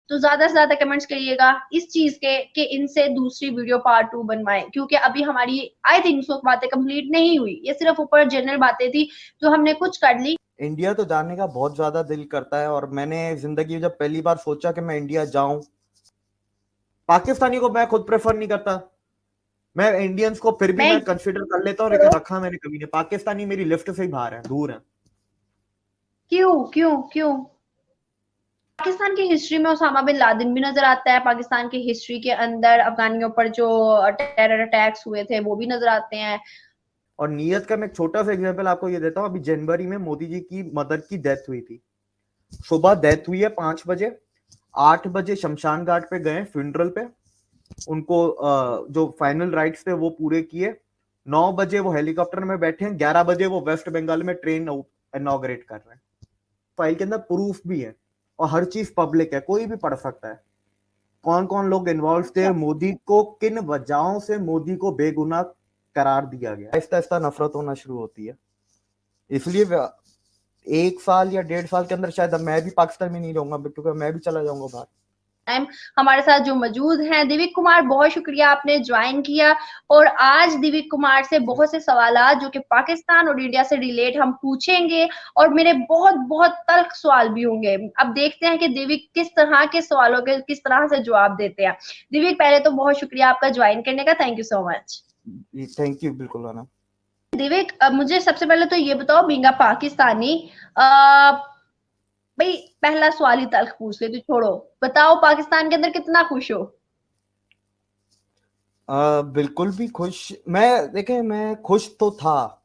तो ज्यादा से ज्यादा कमेंट्स करिएगा इस चीज के कि इनसे दूसरी वीडियो पार्ट 2 बनवाएं, क्योंकि अभी हमारी आई थिंक सो बातें कंप्लीट नहीं हुई, ये सिर्फ ऊपर जनरल बातें थी जो हमने कुछ कर ली। इंडिया तो जाने का बहुत ज्यादा दिल करता है, और मैंने जिंदगी में जब पहली बार सोचा कि मैं इंडिया जाऊं, पाकिस्तानी को मैं खुद प्रेफर नहीं करता। मैं इंडियंस को फिर भी मैं मैं कंसिडर कर लेता हूँ, लेकिन करो रखा मैंने कभी नहीं। पाकिस्तानी मेरी लिफ्ट से ही बाहर है, दूर है। क्यों क्यों क्यों? पाकिस्तान की हिस्ट्री में ओसामा बिन लादेन भी नजर आता है, पाकिस्तान की हिस्ट्री के अंदर अफगानियों पर जो टेरर अटैक्स हुए थे वो भी नजर आते हैं। और नीयत का मैं एक छोटा सा एग्जांपल आपको ये देता हूँ। अभी जनवरी में मोदी जी की मदर की डेथ हुई थी। सुबह डेथ हुई है 5 बजे। 8 बजे शमशान घाट पे गए फ्यूनरल पे, उनको जो फाइनल राइट्स थे वो पूरे किए। 9 बजे वो हेलीकॉप्टर में बैठे हैं, 11 बजे वो वेस्ट बंगाल में ट्रेन इनॉग्रेट कर रहे हैं। फाइल के अंदर प्रूफ भी है, और हर चीज पब्लिक है, कोई भी पढ़ सकता है कौन कौन लोग इन्वॉल्व थे, अच्छा, मोदी को किन वजहों से मोदी को बेगुनाह करार दिया गया। आहिस्ता आहिस्ता नफरत होना शुरू होती है। इसलिए 1 साल या 1.5 साल के अंदर शायद अब मैं भी पाकिस्तान में नहीं रहूंगा, क्योंकि मैं भी चला जाऊंगा बाहर। टाइम हमारे साथ जो मौजूद हैं दिव्य कुमार, बहुत शुक्रिया आपने ज्वाइन किया। और आज दिव्य कुमार से बहुत से सवालात जो कि पाकिस्तान और इंडिया से रिलेट हम पूछेंगे, और मेरे बहुत बहुत तल्ख सवाल भी होंगे। अब देखते हैं कि दिव्य किस तरह के सवालों के किस तरह से जवाब देते हैं। दिव्य, पहले तो बहुत शुक्रिया आपका ज्वाइन करने का, thank you so much. Thank you, बिल्कुल आना। दिव्य, अब मुझे सबसे पहले तो ये बताओ, बींगा पाकिस्तानी, भाई पहला सवाल ही तल्ख पूछ ले, तो छोड़ो, बताओ पाकिस्तान के अंदर कितना खुश हो? बिल्कुल भी खुश। मैं देखे, मैं खुश तो था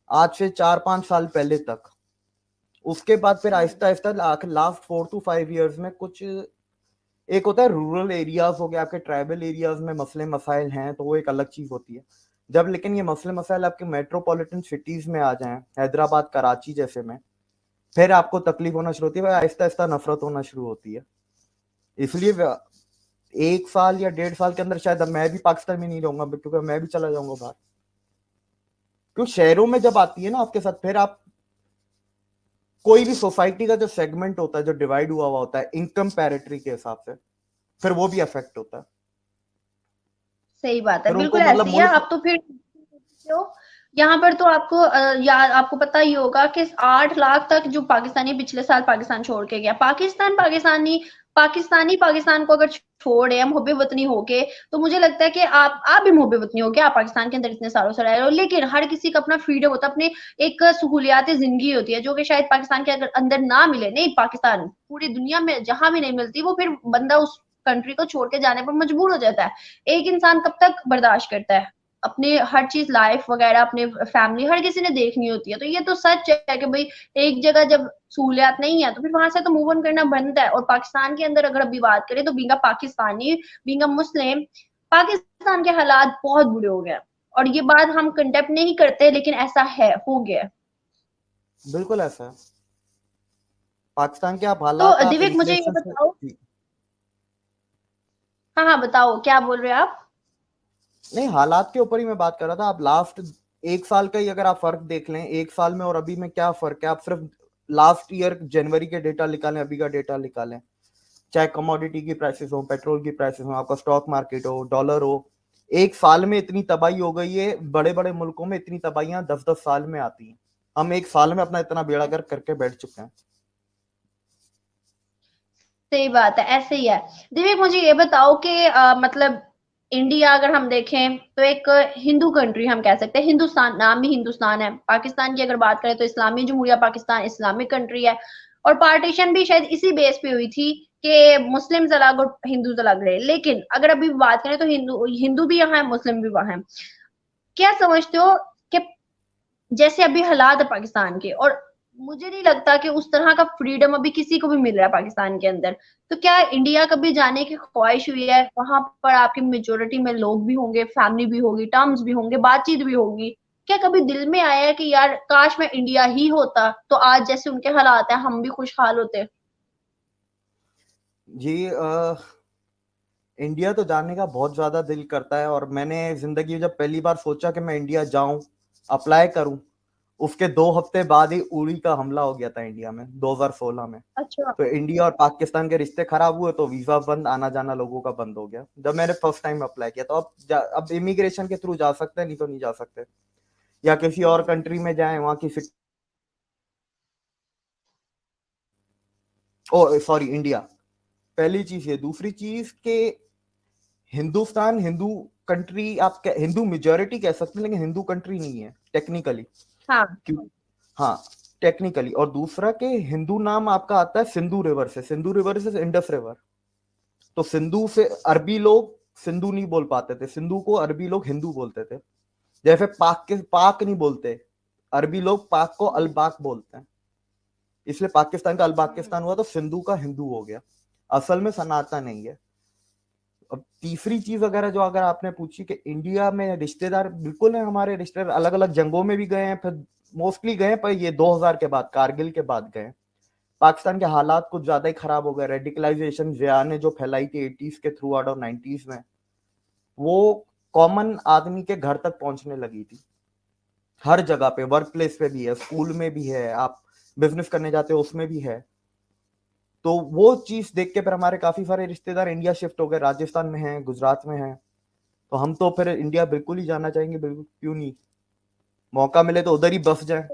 आज से 4-5 साल पहले तक। उसके बाद फिर Aahista Aahista last 4 to 5 years में कुछ, एक होता है रूरल एरियाज हो गया, आपके ट्राइबल एरियाज में मसले मसाइल हैं तो वो एक अलग चीज होती है। जब लेकिन ये मसले मसाइल आपके मेट्रोपॉलिटन सिटीज में आ जाएं, हैदराबाद कराची जैसे में, फिर आपको तकलीफ होना शुरू होती है, आहिस्ता आहिस्ता नफरत होना शुरू होती है। इसलिए 1 साल या 1.5 साल के अंदर शायद अब मैं भी पाकिस्तान में नहीं रहूंगा, क्योंकि मैं भी चला जाऊंगा बाहर। क्योंकि शहरों में जब आती है ना आपके साथ, फिर आप कोई भी सोसाइटी का जो सेगमेंट होता है, जो डिवाइड हुआ हुआ होता है इनकम पैरिटरी के हिसाब से, फिर वो भी अफेक्ट होता है। सही बात है, फिर बिल्कुल उनको मतलब ऐसे ही है। मुल्क। अब तो फिर हो, यहाँ पर तो आपको यार आपको पता ही होगा कि 8 लाख तक जो पाकिस्तानी पिछले साल पाकिस्तान छोड़ के गया, पाकिस्तानी पाकिस्तान को अगर छोड़े मुहब्बे वतनी होके, तो मुझे लगता है कि आप भी मुहब्बे वतनी हो गया, आप पाकिस्तान के अंदर इतने सालों से रह रहे हो। लेकिन हर किसी का अपना फ्रीडम होता है, अपने एक सहूलियात जिंदगी होती है जो कि शायद पाकिस्तान के अगर अंदर ना मिले, नहीं पाकिस्तान पूरी दुनिया में जहां भी नहीं मिलती, वो फिर बंदा उस कंट्री को छोड़ के जाने पर मजबूर हो जाता है। एक इंसान कब तक बर्दाश्त करता है? अपने हर चीज, लाइफ वगैरह, अपने फैमिली हर किसी ने देखनी होती है, तो ये तो सच है कि भाई एक जगह जब सहूलियात नहीं है तो फिर वहां से तो मूव ऑन करना बनता है। और पाकिस्तान के अंदर अगर अभी बात करें तो बींगा पाकिस्तानी, बींगा मुस्लिम, पाकिस्तान के हालात बहुत बुरे हो गए, और ये बात हम कंडेम नहीं करते, लेकिन ऐसा है, हो गया। बिल्कुल ऐसा है। पाकिस्तान के आप तो हालात, आप दिव्य मुझे ये इन्फ्लेशन से। बताओ, हाँ हाँ बताओ क्या बोल रहे हैं आप? नहीं, हालात के ऊपर ही मैं बात कर रहा था। आप लास्ट 1 साल का ही अगर आप फर्क देख लें, 1 साल में और अभी में क्या फर्क है, आप सिर्फ लास्ट ईयर जनवरी के डेटा निकालें, अभी का डेटा निकालें। चाहे कमोडिटी की प्राइसेस हो, पेट्रोल की प्राइसेस हो, आपका स्टॉक मार्केट हो, डॉलर हो, 1 साल में इतनी तबाही हो गई है। बड़े बड़े मुल्कों में इतनी तबाहियां 10-10 साल में आती हैं। हम 1 साल में अपना इतना बेड़ा गर्क करके बैठ चुके हैं। सही बात है, ऐसे ही है। दिव्य मुझे ये बताओ कि मतलब इंडिया अगर हम देखें तो एक हिंदू कंट्री हम कह सकते हैं, हिंदुस्तान नाम भी हिंदुस्तान है। पाकिस्तान की अगर बात करें तो इस्लामी जमहूरिया पाकिस्तान इस्लामिक कंट्री है, और पार्टीशन भी शायद इसी बेस पे हुई थी कि मुस्लिम्स अलग और हिंदूज अलग रहे। लेकिन अगर अभी बात करें तो हिंदू हिंदू भी यहाँ है, मुस्लिम भी वहां है। क्या समझते हो कि जैसे अभी हालात है पाकिस्तान के, और मुझे नहीं लगता कि उस तरह का फ्रीडम अभी किसी को भी मिल रहा है पाकिस्तान के अंदर, तो क्या इंडिया कभी जाने की ख्वाहिश हुई है? वहां पर आपकी मेजोरिटी में लोग भी होंगे, फैमिली भी होगी, टर्म्स भी होंगे, बातचीत भी होगी। क्या कभी दिल में आया है कि यार काश मैं इंडिया ही होता तो आज जैसे उनके हालात है हम भी खुशहाल होते? जी, इंडिया तो जाने का बहुत ज्यादा दिल करता है, और मैंने जिंदगी में जब पहली बार सोचा कि मैं इंडिया जाऊं, अप्लाई करूं, उसके 2 हफ्ते बाद ही उड़ी का हमला हो गया था इंडिया में 2016 में। अच्छा। तो इंडिया और पाकिस्तान के रिश्ते खराब हुए तो वीजा बंद, आना जाना लोगों का बंद हो गया। जब मैंने फर्स्ट टाइम अप्लाई किया तो अब इमिग्रेशन के थ्रू जा सकते हैं, नहीं तो नहीं जा सकते, या किसी और कंट्री में जाएं वहां की ओ सॉरी इंडिया। पहली चीज ये। दूसरी चीज के हिंदुस्तान हिंदू कंट्री, आप हिंदू मेजोरिटी कह सकते हैं लेकिन हिंदू कंट्री नहीं है टेक्निकली। हाँ। क्यों? हाँ, टेक्निकली। और दूसरा के हिंदू नाम आपका आता है सिंधु रिवर से, सिंधु रिवर से इंडस रिवर। तो सिंधु से अरबी लोग सिंधु नहीं बोल पाते थे, सिंधु को अरबी लोग हिंदू बोलते थे। जैसे पाक के पाक नहीं बोलते, अरबी लोग पाक को अलबाक बोलते हैं, इसलिए पाकिस्तान का अलबाकिस्तान हुआ तो सिंधु का हिंदू हो गया। असल में सनातन नहीं है। अब तीसरी चीज वगैरह जो अगर आपने पूछी कि इंडिया में रिश्तेदार, बिल्कुल है हमारे रिश्तेदार, अलग अलग जंगों में भी गए हैं, फिर मोस्टली गए पर ये 2000 के बाद, कारगिल के बाद गए। पाकिस्तान के हालात कुछ ज्यादा ही खराब हो गए। रेडिकलाइजेशन जिया ने जो फैलाई थी 80s के थ्रू आउट और 90s में, वो कॉमन आदमी के घर तक पहुंचने लगी थी। हर जगह पे, वर्क प्लेस पे भी है, स्कूल में भी है, आप बिजनेस करने जाते हो उसमें भी है। तो वो चीज देख के फिर हमारे काफी सारे रिश्तेदार इंडिया शिफ्ट हो गए, राजस्थान में हैं, गुजरात में हैं। तो हम तो फिर इंडिया बिल्कुल ही जाना चाहेंगे, बिल्कुल, क्यों नहीं, मौका मिले तो उधर ही बस जाए।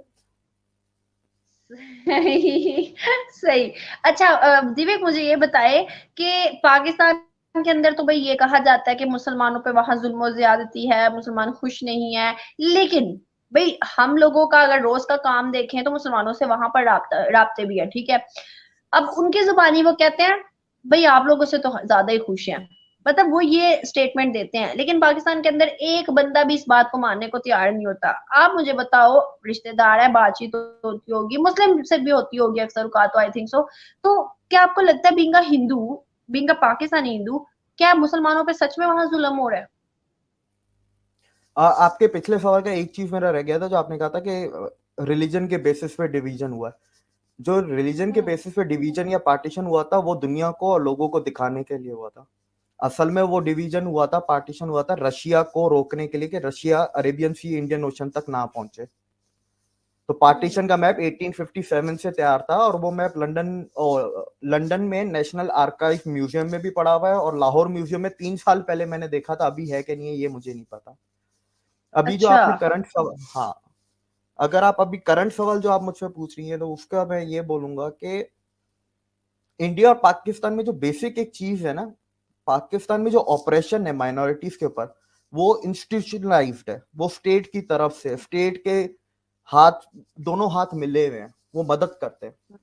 सही सही। अच्छा दिव्य मुझे ये बताए कि पाकिस्तान के अंदर तो भाई ये कहा जाता है कि मुसलमानों पे वहां जुल्म और ज्यादती है, मुसलमान खुश नहीं है, लेकिन भाई हम लोगों का अगर रोज का काम देखें तो मुसलमानों से वहां पर राब्ते भी है, ठीक है। अब उनकी जुबानी वो कहते हैं भाई आप लोगों से तो ज्यादा ही खुश हैं, मतलब वो ये स्टेटमेंट देते हैं, लेकिन पाकिस्तान के अंदर एक बंदा भी इस बात को मानने को तैयार नहीं होता। आप मुझे बताओ, रिश्तेदार है, बातचीत तो होती होगी, मुस्लिम से भी होती होगी अक्सर औकात, तो आई थिंक सो। तो क्या आपको लगता है बीइंग हिंदू, बीइंग पाकिस्तानी हिंदू, क्या मुसलमानों पे सच में वहां जुल्म हो रहा है? आपके पिछले सवाल का एक चीज मेरा रह गया था, जो आपने कहा था कि रिलीजन के बेसिस पे डिवीजन हुआ है। जो रिलीजन के बेसिस पे डिवीजन या पार्टीशन हुआ था वो दुनिया को और लोगों को दिखाने के लिए हुआ था। असल में वो डिवीजन हुआ था, पार्टीशन हुआ था रशिया को रोकने के लिए कि रशिया अरेबियन सी, इंडियन ओशन तक ना पहुंचे। तो पार्टीशन का मैप 1857 से तैयार था, और वो मैप लंदन में नेशनल आर्काइव म्यूजियम में भी पड़ा हुआ है, और लाहौर म्यूजियम में 3 साल पहले मैंने देखा था। अभी है कि नहीं है ये मुझे नहीं पता। अभी जो अच्छा। आपने करंट सवाल, हाँ, अगर आप अभी करंट सवाल जो आप मुझसे पूछ रही हैं तो उसका मैं ये बोलूंगा कि इंडिया और पाकिस्तान में जो बेसिक एक चीज है ना, पाकिस्तान में जो ऑपरेशन है माइनॉरिटीज के ऊपर, वो इंस्टीट्यूशनलाइज्ड है। वो स्टेट की तरफ से, स्टेट के हाथ, दोनों हाथ मिले हुए हैं, वो मदद करते हैं।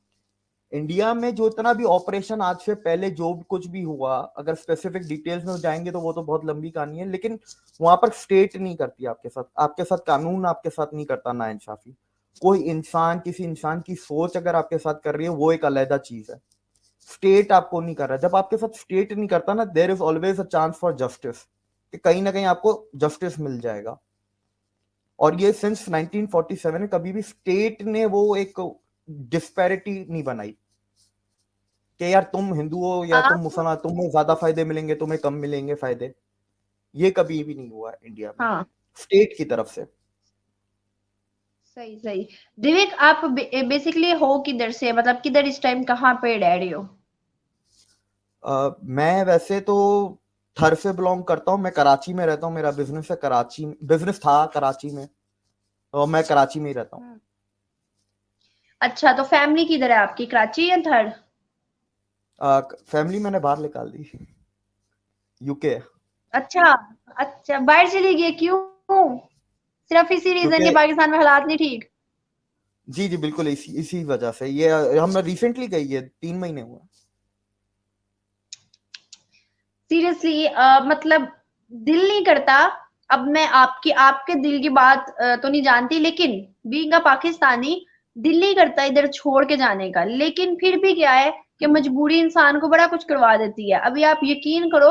इंडिया में जो इतना भी ऑपरेशन आज से पहले जो भी कुछ भी हुआ, अगर स्पेसिफिक डिटेल्स में जाएंगे तो वो तो बहुत लंबी कहानी है, लेकिन वहां पर स्टेट नहीं करती आपके साथ, आपके साथ कानून आपके साथ नहीं करता ना इंसाफी। कोई इंसान, किसी इंसान की सोच अगर आपके साथ कर रही है वो एक अलग चीज है। स्टेट आपको नहीं कर रहा। जब आपके साथ स्टेट नहीं करता ना, there is always a chance for justice, कि कहीं ना कहीं आपको जस्टिस मिल जाएगा। और ये सिंस 1947 में कभी भी स्टेट ने वो एक डिस्पैरिटी नहीं बनाई कि यार तुम हिंदू हो या तुम आप। मुसलमान, तुम्हें ज्यादा फायदे मिलेंगे, तुम्हें कम मिलेंगे फायदे। ये कभी भी नहीं हुआ इंडिया में हाँ। स्टेट की तरफ से। सही सही। दिव्य आप बेसिकली हो किधर से, मतलब किधर इस टाइम कहाँ पे रह रहे हो? मैं वैसे तो थर से बिलोंग करता हूँ। मैं कराची में रहता हूँ, मेरा बिजनेस है कराची, बिजनेस था कराची में, और मैं कराची में ही रहता हूँ। अच्छा, तो फैमिली किधर है आपकी, कराची या थर्ड? फैमिली मैंने बाहर निकाल दी, यूके। अच्छा। अच्छा, बाहर चली गई क्यों? सिर्फ इसी रीजन क्योंकि के पाकिस्तान में हालात नहीं ठीक? जी जी बिल्कुल, इसी वजह से ये हम रिसेंटली गई है, 3 महीने हुए। सीरियसली मतलब दिल नहीं करता। अब मैं आपकी आपके दिल की बात तो नहीं जानती, लेकिन बीइंग अ पाकिस्तानी, दिल नहीं करता इधर छोड़ के जाने का, लेकिन फिर भी क्या है कि मजबूरी इंसान को बड़ा कुछ करवा देती है। अभी आप यकीन करो,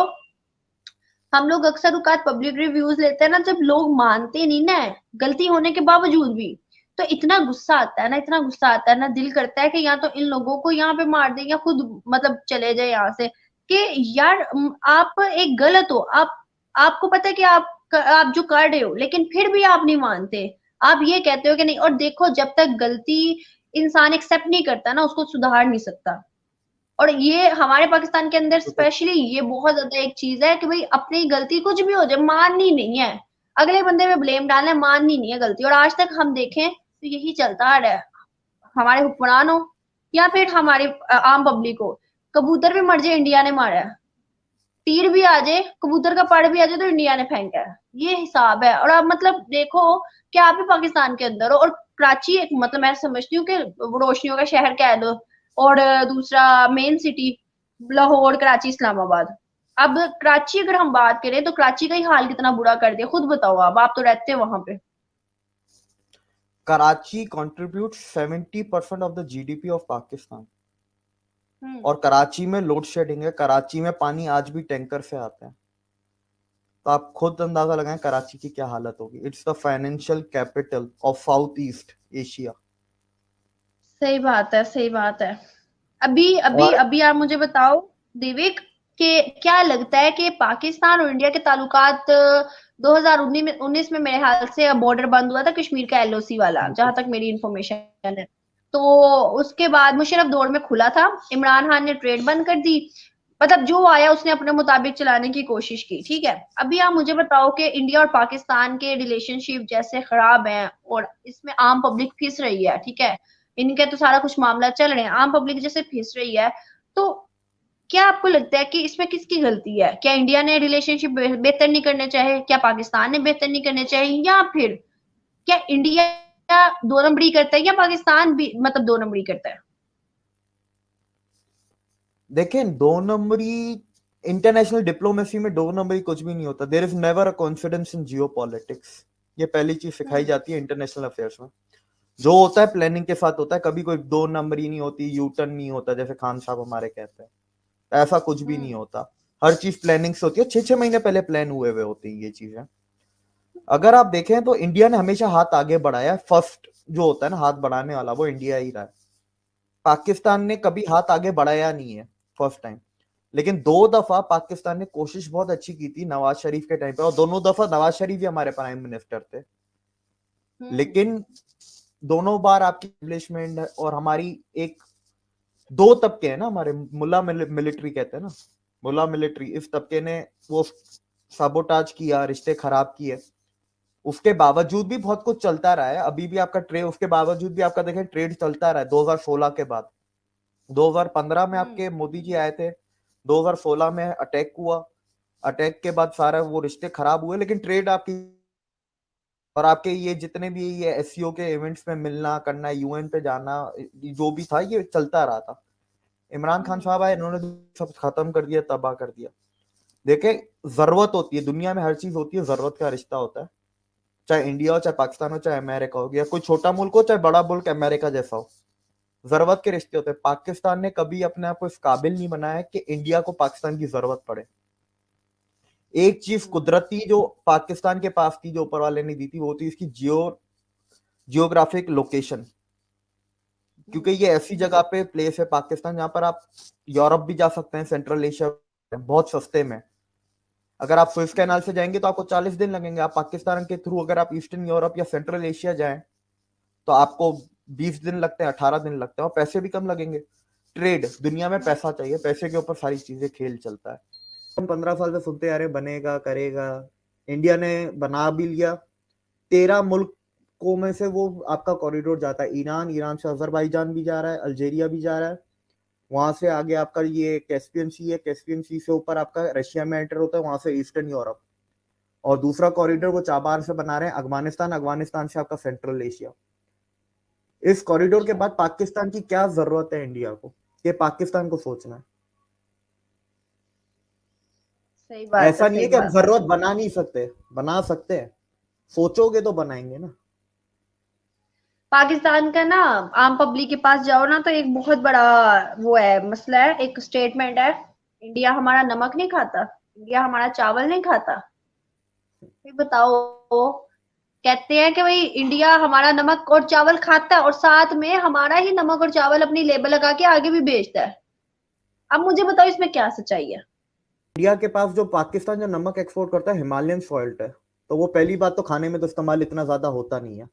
हम लोग अक्सर औकात पब्लिक रिव्यूज लेते हैं ना, जब लोग मानते नहीं ना गलती होने के बावजूद भी, तो इतना गुस्सा आता है ना, इतना गुस्सा आता है ना, दिल करता है कि या तो इन लोगों को यहाँ पे मार दें या खुद मतलब चले जाए यहाँ से। कि यार आप एक गलत हो, आप आपको पता है कि आप जो कर रहे हो, लेकिन फिर भी आप नहीं मानते। आप ये कहते हो कि नहीं, और देखो जब तक गलती इंसान एक्सेप्ट नहीं करता ना, उसको सुधार नहीं सकता। और ये हमारे पाकिस्तान के अंदर स्पेशली ये बहुत ज्यादा एक चीज है कि भाई अपनी गलती कुछ भी हो जाए माननी नहीं है, अगले बंदे पे ब्लेम डालना है, माननी नहीं है गलती। और आज तक हम देखें तो यही चलता आ रहा है, हमारे हुक्मरान हो या फिर हमारी आम पब्लिक हो। कबूतर भी मर जाए इंडिया ने मारा है, तीर भी आ जाए, कबूतर का पड़ भी आ जाए तो इंडिया ने फेंका है, ये हिसाब है। और अब मतलब देखो कि आप भी पाकिस्तान के अंदर हो, और कराची एक मतलब मैं समझती हूँ कि रोशनियों का शहर कह दो, और दूसरा मेन सिटी लाहौर, कराची, इस्लामाबाद। अब कराची अगर हम बात करें तो कराची का ही हाल कितना बुरा कर दिया, खुद बताओ, आप तो रहते हो वहां पे। Karachi contribute 70% of the GDP of Pakistan. Hmm. और कराची में लोड शेडिंग है, कराची में पानी आज भी टैंकर से आता है। तो आप खुद अंदाजा लगाएं कराची की क्या हालत होगी। It's the financial capital of south east Asia. सही बात है, सही बात है। अभी अभी और अभी आप मुझे बताओ दिविक, कि क्या लगता है कि पाकिस्तान और इंडिया के ताल्लुकात 2019 में मेरे ख्याल से बॉर्डर बंद हुआ था कश्मीर का एलओसी वाला, जहां तक मेरी इंफॉर्मेशन है। तो उसके बाद मुशर्रफ दौर में खुला था, इमरान खान ने ट्रेड बंद कर दी, मतलब जो आया उसने अपने मुताबिक चलाने की कोशिश की, ठीक है। अभी आप मुझे बताओ कि इंडिया और पाकिस्तान के रिलेशनशिप जैसे खराब हैं और इसमें आम पब्लिक फिस रही है, ठीक है, इनके तो सारा कुछ मामला चल रहे हैं, आम पब्लिक जैसे फिस रही है, तो क्या आपको लगता है कि इसमें किसकी गलती है? क्या इंडिया ने रिलेशनशिप बेहतर नहीं करने चाहिए, क्या पाकिस्तान ने बेहतर नहीं करने चाहिए, या फिर क्या इंडिया दो नंबरी करता है या पाकिस्तान भी मतलब दो नंबरी करता है? देखें, दो नंबरी इंटरनेशनल डिप्लोमेसी में दो नंबरी कुछ भी नहीं होता। There is never a confidence in geopolitics. ये पहली चीज सिखाई जाती है इंटरनेशनल अफेयर्स में। जो होता है प्लानिंग के साथ होता है, कभी कोई दो नंबरी नहीं होती, यू टर्न नहीं होता जैसे खान साहब हमारे कहते हैं। ऐसा कुछ भी नहीं होता। हर चीज प्लानिंग से होती है, 6-6 महीने पहले प्लान हुए हुए होती है ये चीजें। अगर आप देखें तो इंडिया ने हमेशा हाथ आगे बढ़ाया है। फर्स्ट जो होता है ना हाथ बढ़ाने वाला, वो इंडिया ही रहा है। पाकिस्तान ने कभी हाथ आगे बढ़ाया नहीं है फर्स्ट टाइम। लेकिन 2 दफा पाकिस्तान ने कोशिश बहुत अच्छी की थी नवाज शरीफ के टाइम पे, और दोनों दफा नवाज शरीफ ही हमारे प्राइम मिनिस्टर थे। लेकिन दोनों बार आपकी एस्टेब्लिशमेंट और हमारी एक दो तबके हैं ना हमारे, मुल्ला मिलिट्री कहते हैं ना, मुल्ला मिलिट्री, इस तबके ने वो साबोटाज किया, रिश्ते खराब किए। उसके बावजूद भी बहुत कुछ चलता रहा है। अभी भी आपका ट्रेड, उसके बावजूद भी आपका देखें ट्रेड चलता रहा है 2016 के बाद। 2015 में आपके मोदी जी आए थे, 2016 में अटैक हुआ, अटैक के बाद सारा वो रिश्ते खराब हुए, लेकिन ट्रेड आपकी और आपके ये जितने भी ये एससीओ के इवेंट्स में मिलना करना, यूएन पे जाना, जो भी था ये चलता रहा था। इमरान खान साहब आए, इन्होंने सब खत्म कर दिया, तबाह कर दिया। देखे, जरूरत होती है दुनिया में, हर चीज होती है, जरूरत का रिश्ता होता है। चाहे इंडिया हो, चाहे पाकिस्तान हो, चाहे अमेरिका हो, या कोई छोटा मुल्क हो, चाहे बड़ा मुल्क अमेरिका जैसा हो, जरूरत के रिश्ते होते हैं। पाकिस्तान ने कभी अपने आप को इस काबिल नहीं बनाया कि इंडिया को पाकिस्तान की जरूरत पड़े। एक चीज कुदरती जो पाकिस्तान के पास थी, जो ऊपर वाले ने दी थी, वो थी इसकी जियोग्राफिक लोकेशन। क्योंकि ये ऐसी जगह पे प्लेस है पाकिस्तान, जहां पर आप यूरोप भी जा सकते हैं, सेंट्रल एशिया बहुत सस्ते में। अगर आप स्विस कैनाल से जाएंगे तो आपको 40 दिन लगेंगे। आप पाकिस्तान के थ्रू अगर आप ईस्टर्न यूरोप या सेंट्रल एशिया जाएं तो आपको 20 दिन लगते हैं, 18 दिन लगते हैं, और पैसे भी कम लगेंगे। ट्रेड, दुनिया में पैसा चाहिए, पैसे के ऊपर सारी चीजें खेल चलता है। हम 15 साल से सुनते आ रहे बनेगा करेगा, इंडिया ने बना भी लिया। 13 मुल्कों में से वो आपका कॉरिडोर जाता है। ईरान, ईरान से अजरबैजान भी जा रहा है, अल्जीरिया भी जा रहा है, वहां से आगे आपका ये कैस्पियन सी है, कैस्पियन सी से ऊपर आपका रशिया में एंटर होता है, वहां से ईस्टर्न यूरोप। और दूसरा कॉरिडोर वो चाबार से बना रहे हैं अफगानिस्तान, अफगानिस्तान से आपका सेंट्रल एशिया। इस कॉरिडोर के बाद पाकिस्तान की क्या जरूरत है इंडिया को, ये पाकिस्तान को सोचना है। सही बात है, ऐसा नहीं सही है कि हम बात है। जरूरत बना नहीं सकते, बना सकते हैं, सोचोगे तो बनाएंगे ना। पाकिस्तान का ना आम पब्लिक के पास जाओ ना तो एक बहुत बड़ा वो है, मसला है, एक स्टेटमेंट है, इंडिया हमारा नमक नहीं खाता, इंडिया हमारा चावल नहीं खाता। फिर बताओ, कहते हैं कि भाई इंडिया हमारा नमक और चावल खाता है और साथ में हमारा ही नमक और चावल अपनी लेबल लगा के आगे भी बेचता है। अब मुझे बताओ इसमें क्या सच्चाई है? इंडिया के पास जो पाकिस्तान जो नमक एक्सपोर्ट करता है हिमालयन सॉल्ट है, तो वो पहली बात तो खाने में तो इस्तेमाल इतना ज्यादा होता नहीं है।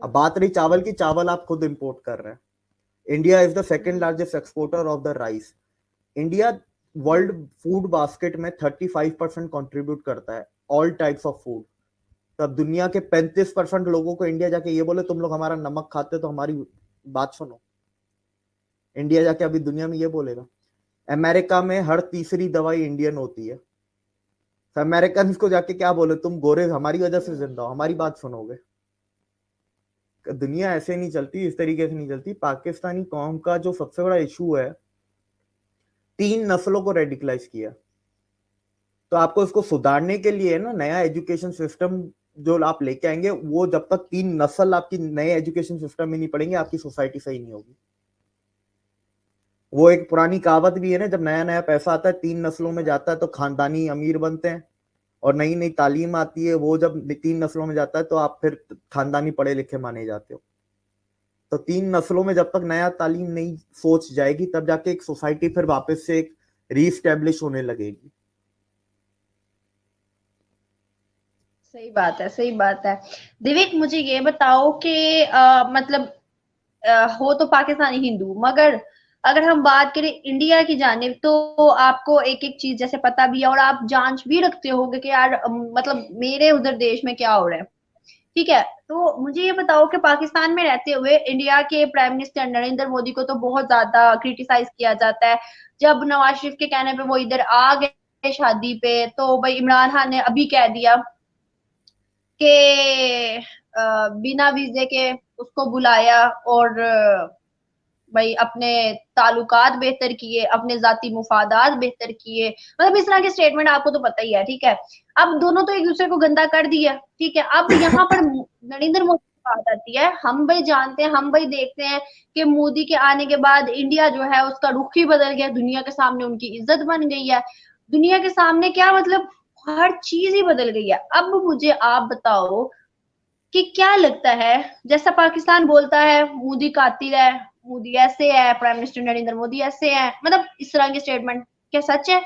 अब बात रही चावल की, चावल आप खुद इंपोर्ट कर रहे हैं। India is the second largest exporter of the rice. India world food basket में 35% कंट्रीब्यूट करता है, ऑल टाइप्स ऑफ फूड। तब दुनिया के 35% लोगों को इंडिया जाके ये बोले तुम लोग हमारा नमक खाते तो हमारी बात सुनो, इंडिया जाके अभी दुनिया में ये बोलेगा। अमेरिका में हर तीसरी दवाई इंडियन होती है, तो अमेरिकन को जाके क्या बोले तुम गोरे हमारी वजह से जिंदा हो, हमारी बात सुनोगे? दुनिया ऐसे नहीं चलती, इस तरीके से नहीं चलती। पाकिस्तानी कौम का जो सबसे बड़ा इशू है, 3 नस्लों को रेडिकलाइज किया। तो आपको इसको सुधारने के लिए ना नया एजुकेशन सिस्टम जो आप लेके आएंगे, वो जब तक 3 नस्ल आपकी नए एजुकेशन सिस्टम में नहीं पड़ेंगे, आपकी सोसाइटी सही नहीं होगी। वो एक पुरानी कहावत भी है ना, जब नया नया पैसा आता है 3 नस्लों में जाता है तो खानदानी अमीर बनते हैं, और नई नई तालीम आती है, वो जब 3 नस्लों में जाता है तो आप फिर खानदानी पढ़े लिखे माने जाते हो। तो 3 नस्लों में जब तक नया तालीम नई सोच जाएगी, तब जाके एक सोसाइटी फिर वापस से एक रीस्टैब्लिश होने लगेगी। सही बात है, सही बात है। दिविक मुझे ये बताओ कि मतलब हो तो पाकिस्तानी हिंदू, मगर अगर हम बात करें इंडिया की जानिब, तो आपको एक एक चीज जैसे पता भी है और आप जांच भी रखते होगे कि यार मतलब मेरे उधर देश में क्या हो रहा है। ठीक है, तो मुझे ये बताओ कि पाकिस्तान में रहते हुए इंडिया के प्राइम मिनिस्टर नरेंद्र मोदी को तो बहुत ज्यादा क्रिटिसाइज किया जाता है। जब नवाज शरीफ के कहने पे वो इधर आ गए शादी पे, तो भाई इमरान खान ने अभी कह दिया कि बिना वीजे के उसको बुलाया और भाई अपने ताल्लुकात बेहतर किए, अपने जाती मुफादात बेहतर किए, मतलब इस तरह के स्टेटमेंट आपको तो पता ही है। ठीक है, अब दोनों तो एक दूसरे को गंदा कर दिया। ठीक है, अब यहाँ पर नरेंद्र मोदी की बात आती है। हम भाई जानते हैं, हम भाई देखते हैं कि मोदी के आने के बाद इंडिया जो है उसका रुख ही बदल गया, दुनिया के सामने उनकी इज्जत बन गई है। दुनिया के सामने क्या मतलब हर चीज ही बदल गई है। अब मुझे आप बताओ कि क्या लगता है, जैसा पाकिस्तान बोलता है मोदी कातिल है, मोदी ऐसे है, प्राइम मिनिस्टर नरेंद्र मोदी ऐसे है, मतलब इस तरह के स्टेटमेंट क्या सच है?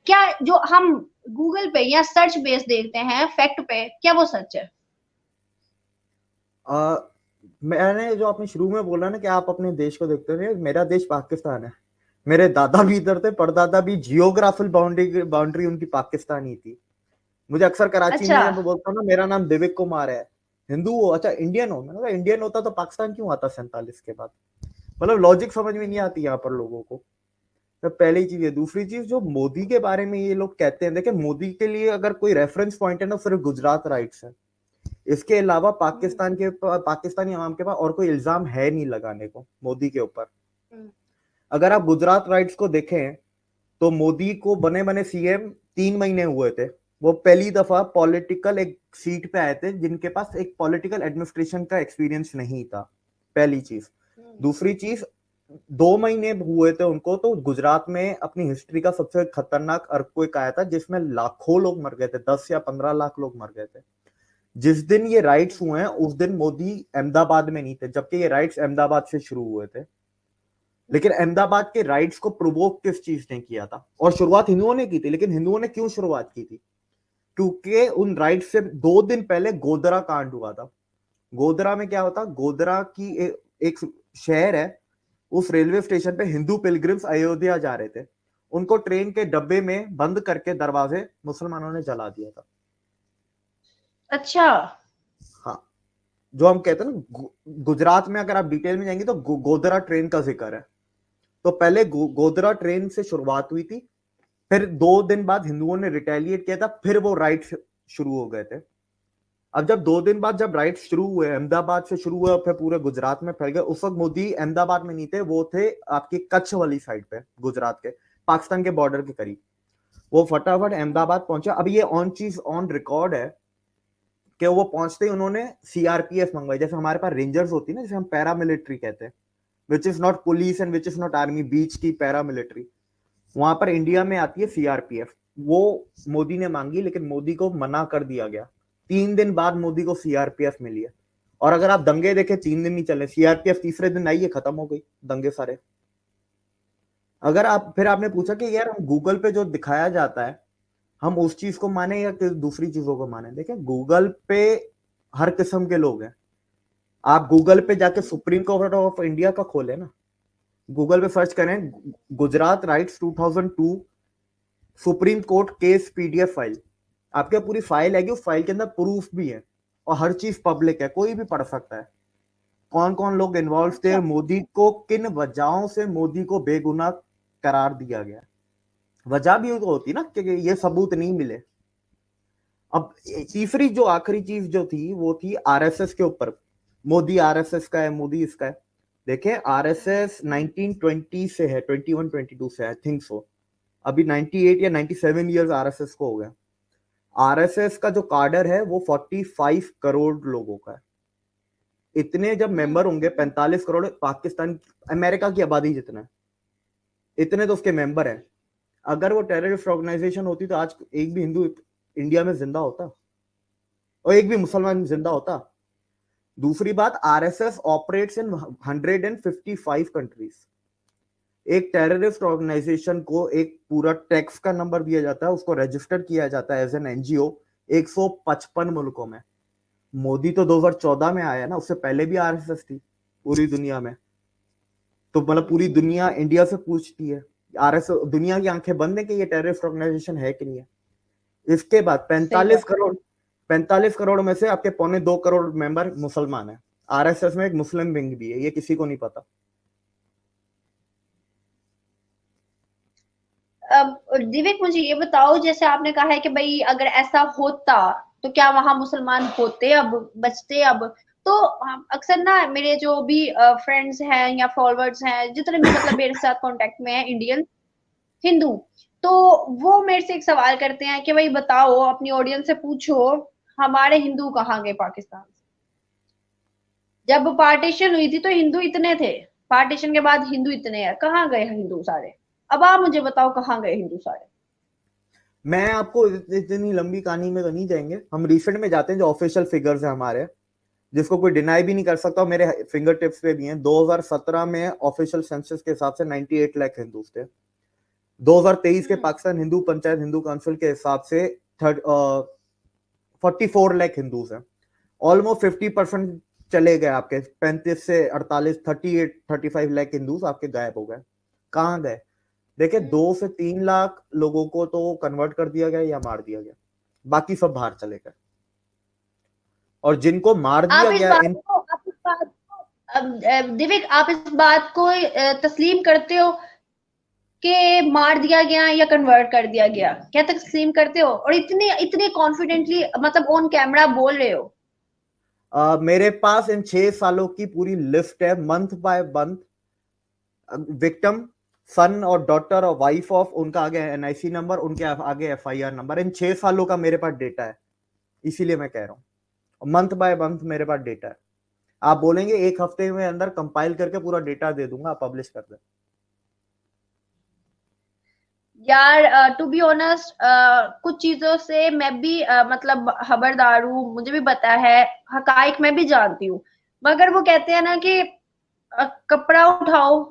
क्या जो हम गूगल पे या सर्च बेस देखते हैं फैक्ट पे, क्या वो सच है? मैंने जो आपने शुरू में बोला ना कि आप अपने देश को देखते रहे, मेरा देश पाकिस्तान है। मेरे दादा भी इधर थे, परदादा भी, जियोग्राफिकल बाउंड्री उनकी पाकिस्तान ही थी। मुझे अक्सर कराची अच्छा। में जब मैं बोलता हूँ ना मेरा नाम दिविक कुमार है, हिंदू हो, अच्छा इंडियन हो, मैंने कहा इंडियन होता तो पाकिस्तान क्यों आता 47 के बाद? मतलब लॉजिक समझ में नहीं आती यहाँ पर लोगों को। तो पहली चीज है। दूसरी चीज, जो मोदी के बारे में ये लोग कहते हैं, देखिए मोदी के लिए अगर कोई रेफरेंस पॉइंट है ना, सिर्फ गुजरात राइट्स है। इसके अलावा पाकिस्तानी आवाम के पास और कोई इल्जाम है नहीं लगाने को मोदी के ऊपर। अगर आप गुजरात राइट्स को देखें तो मोदी को बने बने सीएम 3 महीने हुए थे। वो पहली दफा पॉलिटिकल एक सीट पे आए थे जिनके पास एक पॉलिटिकल एडमिनिस्ट्रेशन का एक्सपीरियंस नहीं था, पहली चीज। दूसरी चीज, 2 महीने हुए थे उनको तो गुजरात में अपनी हिस्ट्री का सबसे खतरनाक अर्थक्वेक आया था, जिसमें लाखों लोग मर गए थे, 10 या 15 लाख लोग मर गए थे। जिस दिन ये राइट्स हुए हैं उस दिन मोदी अहमदाबाद में नहीं थे, जबकि ये राइट्स अहमदाबाद से शुरू हुए थे। लेकिन अहमदाबाद के राइट्स को प्रोवोक किस चीज ने किया था? और शुरुआत हिंदुओं ने की थी, लेकिन हिंदुओं ने क्यों शुरुआत की थी? क्योंकि उन राइट्स से 2 दिन पहले गोधरा कांड हुआ था। गोधरा में क्या होता, गोधरा की एक शहर है, उस रेलवे स्टेशन पे हिंदू पिलग्रिम्स अयोध्या जा रहे थे, उनको ट्रेन के डब्बे में बंद करके दरवाजे मुसलमानों ने जला दिया था। अच्छा। हाँ, जो हम कहते हैं ना, गुजरात में अगर आप डिटेल में जाएंगे तो गोधरा ट्रेन का जिक्र है। तो पहले गोधरा ट्रेन से शुरुआत हुई थी, फिर 2 दिन बाद हिंदुओं ने रिटेलिएट किया था, फिर वो राइट्स शुरू हो गए थे। अब जब 2 दिन बाद जब राइट्स शुरू हुए, अहमदाबाद से शुरू हुए और फिर पूरे गुजरात में फैल गए, उस वक्त मोदी अहमदाबाद में नहीं थे, वो थे आपकी कच्छ वाली साइड पे, गुजरात के पाकिस्तान के बॉर्डर के करीब। वो फटाफट अहमदाबाद पहुंचे। अब ये चीज ऑन रिकॉर्ड है कि वो पहुंचते ही उन्होंने सीआरपीएफ मंगवाई। जैसे हमारे पास रेंजर्स होती है ना, जैसे हम पैरामिलिट्री कहते हैं, which is not police and which is not army, बीच की पैरामिलिट्री, वहां पर इंडिया में आती है सीआरपीएफ। वो मोदी ने मांगी, लेकिन मोदी को मना कर दिया गया। 3 दिन बाद मोदी को सीआरपीएफ मिली है। और अगर आप दंगे देखें, 3 दिन नहीं चले, सीआरपीएफ तीसरे दिन आई है, खत्म हो गई दंगे सारे। अगर आप फिर आपने पूछा कि यार हम गूगल पे जो दिखाया जाता है हम उस चीज को माने या दूसरी चीजों को माने, देखें गूगल पे हर किस्म के लोग हैं। आप गूगल पे जाके सुप्रीम कोर्ट ऑफ इंडिया का खोले ना, गूगल पे सर्च करें Gujarat rights 2002 supreme court case PDF file, आपके पूरी फाइल आएगी, उस फाइल के अंदर प्रूफ भी है और हर चीज पब्लिक है, कोई भी पढ़ सकता है कौन कौन लोग इन्वॉल्व थे, अच्छा। मोदी को किन वजहों से मोदी को बेगुनाह करार दिया गया। वजह भी तो होती ना कि ये सबूत नहीं मिले। अब तीसरी जो आखिरी चीज जो थी वो थी आरएसएस के ऊपर, मोदी आरएसएस का है, मोदी इसका है। देखें आरएसएस 1920 से है, 21 22 से आई थिंक सो, अभी 98 या 97 इयर्स आरएसएस को हो गया। आरएसएस का जो कार्डर है वो 45 करोड़ लोगों का है। इतने जब मेंबर होंगे, 45 करोड़ पाकिस्तान अमेरिका की आबादी जितना है, इतने तो उसके मेंबर हैं। अगर वो टेररिस्ट ऑर्गेनाइजेशन होती तो आज एक भी हिंदू इंडिया में जिंदा होता और एक भी मुसलमान जिंदा होता। दूसरी बात, आरएसएस ऑपरेट्स इन 155 कंट्रीज। एक टेररिस्ट ऑर्गेनाइजेशन को एक पूरा टैक्स का नंबर दिया जाता है, उसको रजिस्टर किया जाता है एज एन एनजीओ 155 मुल्कों में। मोदी तो 2014 में आया ना, उससे पहले भी आरएसएस थी पूरी दुनिया में। तो मतलब पूरी दुनिया इंडिया से पूछती है, आरएसएस दुनिया की आंखें बंद है कि ये टेररिस्ट ऑर्गेनाइजेशन है कि नहीं है। इसके बाद 45 करोड़ में से आपके 2.25 करोड़ मेंबर मुसलमान है। आरएसएस में एक मुस्लिम विंग भी है, ये किसी को नहीं पता। दिव्य मुझे ये बताओ, जैसे आपने कहा है कि भाई अगर ऐसा होता तो क्या वहां मुसलमान होते, अब बचते अब? तो अक्सर ना मेरे जो भी फ्रेंड्स हैं या फॉलोअर्स हैं, जितने भी मतलब मेरे साथ कांटेक्ट में है इंडियन हिंदू, तो वो मेरे से एक सवाल करते हैं कि भाई बताओ, अपनी ऑडियंस से पूछो, हमारे हिंदू कहाँ गए पाकिस्तान से? जब पार्टीशन हुई थी तो हिंदू इतने थे, पार्टीशन के बाद हिंदू इतने हैं, कहाँ गए हिंदू सारे? अब आप मुझे बताओ कहाँ गए हिंदू सारे? मैं आपको इतनी लंबी कहानी में तो नहीं जाएंगे, हम रिसेंट में जाते हैं जो ऑफिशियल फिगर्स है हमारे, जिसको कोई डिनाई भी नहीं कर सकता, मेरे फिंगर टिप्स पे भी हैं। 2017 में ऑफिशियल सेंसस के हिसाब से 98 लाख हिंदू थे। 2023 के पाकिस्तान हिंदू पंचायत हिंदू काउंसिल के हिसाब से 44 लाख हिंदूज हैं। ऑलमोस्ट 50% चले गए आपके, 35 से 48, 38 35 लाख हिंदूज आपके गायब हो गए। कहाँ गए? देखिए 2 से 3 लाख लोगों को तो कन्वर्ट कर दिया गया या मार दिया गया, बाकी सब बाहर चले गए। और जिनको मार आप दिया इस गया बात को आप इस बात दिविक, आप इस बात को तस्लीम करते हो कि मार दिया गया या कन्वर्ट कर दिया गया? क्या तस्लीम करते हो? और इतने इतने कॉन्फिडेंटली मतलब ऑन कैमरा बोल रहे हो? मेरे पास इन 6 सालों की पूरी लिस्ट है, मंथ बाय मंथ, विक्टिम, सन और डॉटर और वाइफ ऑफ, उनका आगे एनआईसी नंबर, उनके आगे एफआईआर नंबर, इन 6 सालों का मेरे पास डेटा है। इसीलिए मैं कह रहा हूँ मंथ बाय मंथ मेरे पास डेटा है। आप बोलेंगे एक हफ्ते में अंदर कंपाइल करके पूरा डेटा दे दूंगा, आप पब्लिश कर दें। यार टू बी ऑनेस्ट, कुछ चीजों से मैं भी मतलब खबरदार हूँ, मुझे भी पता है, हकाइक मैं भी जानती हूँ, मगर वो कहते हैं ना कि कपड़ा उठाओ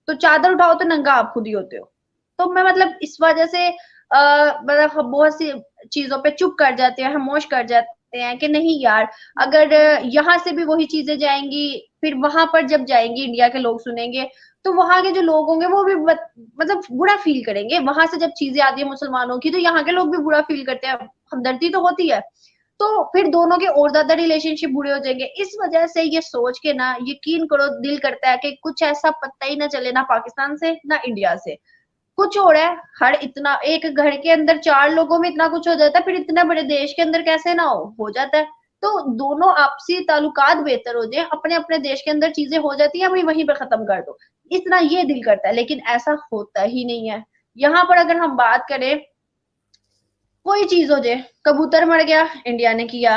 तो चादर उठाओ तो नंगा आप खुद ही होते हो। तो मैं मतलब इस वजह से मतलब हम बहुत सी चीजों पे चुप कर जाते हैं, खामोश कर जाते हैं कि नहीं यार, अगर यहाँ से भी वही चीजें जाएंगी, फिर वहां पर जब जाएंगी इंडिया के लोग सुनेंगे, तो वहां के जो लोग होंगे वो भी मतलब बुरा फील करेंगे। वहां से जब चीजें आती है मुसलमानों की, तो यहाँ के लोग भी बुरा फील करते हैं, हमदर्दी तो होती है, तो फिर दोनों के और ज्यादा रिलेशनशिप बुरे हो जाएंगे। इस वजह से ये सोच के ना, यकीन करो, दिल करता है कि कुछ ऐसा पता ही ना चले, ना पाकिस्तान से ना इंडिया से। कुछ हो रहा है, हर इतना एक घर के अंदर 4 लोगों में इतना कुछ हो जाता है, फिर इतना बड़े देश के अंदर कैसे ना हो जाता है। तो दोनों आपसी ताल्लुकात बेहतर हो जाए, अपने अपने देश के अंदर चीजें हो जाती है, वही वहीं पर खत्म कर दो, इतना ये दिल करता है, लेकिन ऐसा होता ही नहीं है। यहाँ पर अगर हम बात करें, कोई चीज हो जाए, कबूतर मर गया इंडिया ने किया,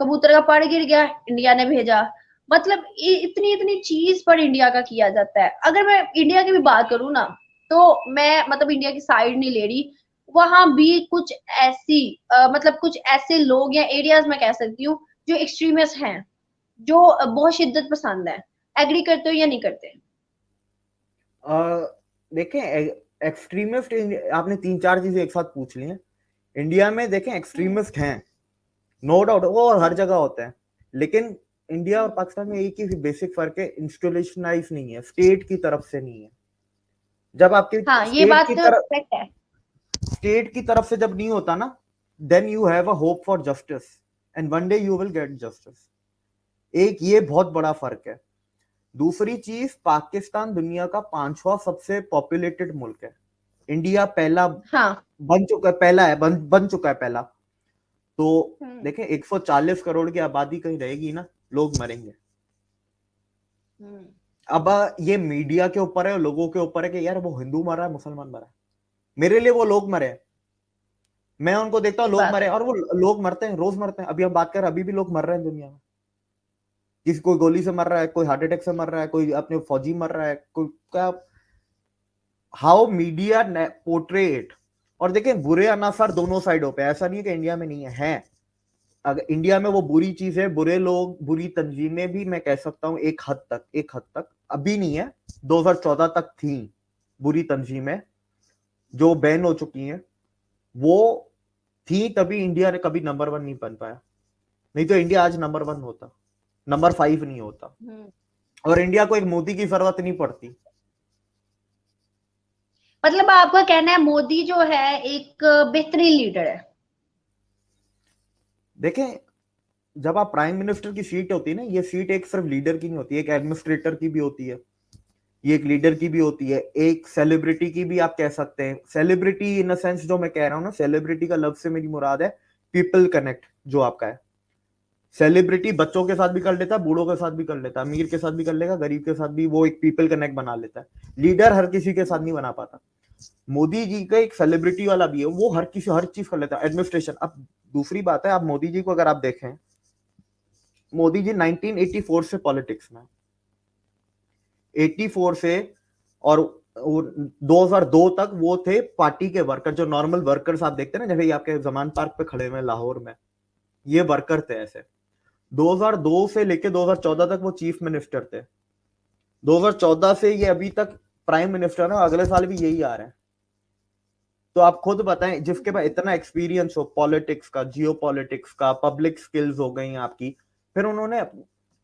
कबूतर का पर गिर गया इंडिया ने भेजा, मतलब इतनी इतनी चीज पर इंडिया का किया जाता है। अगर मैं इंडिया की भी बात करूं ना, तो मैं मतलब इंडिया की साइड नहीं ले रही, वहां भी कुछ ऐसी मतलब कुछ ऐसे लोग या एरियाज मैं कह सकती हूँ जो एक्सट्रीमिस्ट हैं, जो बहुत शिद्दत पसंद है। एग्री करते हो या नहीं करते? देखें एक्सट्रीमिस्ट, आपने 3-4 चीजें एक साथ पूछ ली हैं। इंडिया में देखें एक्सट्रीमिस्ट हैं, नो डाउट, वो हर जगह होते हैं, लेकिन इंडिया और पाकिस्तान में एक ही बेसिक फर्क है, इंस्टीट्यूशनलाइज नहीं है, स्टेट की तरफ से नहीं है। जब आपके हाँ, ये बात तो करेक्ट है। स्टेट की तरफ से जब नहीं होता ना, then you have a hope for justice and one day you will get justice. एक ये बहुत बड़ा फर्क है। दूसरी चीज, पाकिस्तान दुनिया का 5वां सबसे पॉपुलेटेड मुल्क है, इंडिया पहला हाँ। बन चुका है, पहला है, बन चुका है पहला। तो देखें 140 करोड़ की आबादी कहीं रहेगी ना, लोग मरेंगे। अब ये मीडिया के ऊपर है, लोगों के ऊपर है कि यार वो हिंदू मरा है, मुसलमान मरा है। मेरे लिए वो लोग मरे, मैं उनको देखता हूँ लोग मरे, और वो लोग मरते हैं, रोज मरते हैं। अभी हम बात कर, अभी भी लोग मर रहे हैं दुनिया में, किसी कोई गोली से मर रहा है, कोई हार्ट अटैक से मर रहा है, कोई अपने फौजी मर रहा है, कोई क्या। How media portray it. और देखें बुरे अनासर दोनों साइडों पे, ऐसा नहीं है कि इंडिया में नहीं है। अगर इंडिया में वो बुरी चीज है, बुरे लोग, बुरी तंजीमें भी, मैं कह सकता हूं एक हद तक अभी नहीं है, 2014 तक थी बुरी तंजीमें जो बैन हो चुकी हैं, वो थी, तभी इंडिया ने कभी नंबर 1 नहीं बन पाया। नहीं तो इंडिया आज नंबर 1 होता, नंबर 5 नहीं होता। और इंडिया को एक मोदी की जरूरत नहीं पड़ती। मतलब आपका कहना है मोदी जो है एक बेहतरीन लीडर है? देखें, जब आप प्राइम मिनिस्टर की सीट होती है ना, ये सीट एक सिर्फ लीडर की नहीं होती, एक एडमिनिस्ट्रेटर की भी होती है, ये एक लीडर की भी होती है, एक सेलिब्रिटी की भी आप कह सकते हैं। सेलिब्रिटी इन अ सेंस जो मैं कह रहा हूं ना, सेलिब्रिटी का लफ्ज से मेरी मुराद है पीपल कनेक्ट जो आपका है। सेलिब्रिटी बच्चों के साथ भी कर लेता है, बूढ़ों के साथ भी कर लेता है, अमीर के साथ भी कर लेगा, गरीब के साथ भी, वो एक पीपल कनेक्ट बना लेता है। लीडर हर किसी के साथ नहीं बना पाता। मोदी जी का एक सेलिब्रिटी वाला भी है, वो हर किसी हर चीज कर लेता है, एडमिनिस्ट्रेशन। अब दूसरी बात है, आप मोदी जी को अगर आप देखें, मोदी जी 1984 से पॉलिटिक्स में, 84 से और 2002 तक वो थे पार्टी के वर्कर, जो नॉर्मल वर्कर्स आप देखते हैं ना, जैसे आपके जमान पार्क पे खड़े हुए लाहौर में, ये वर्कर थे ऐसे। 2002 से लेके 2014 तक वो चीफ मिनिस्टर थे, 2014 से ये अभी तक प्राइम मिनिस्टर है, अगले साल भी यही आ रहे हैं। तो आप खुद बताएं, जिसके पास इतना एक्सपीरियंस हो पॉलिटिक्स का, जियो पॉलिटिक्स का, पब्लिक स्किल्स हो गई आपकी। फिर उन्होंने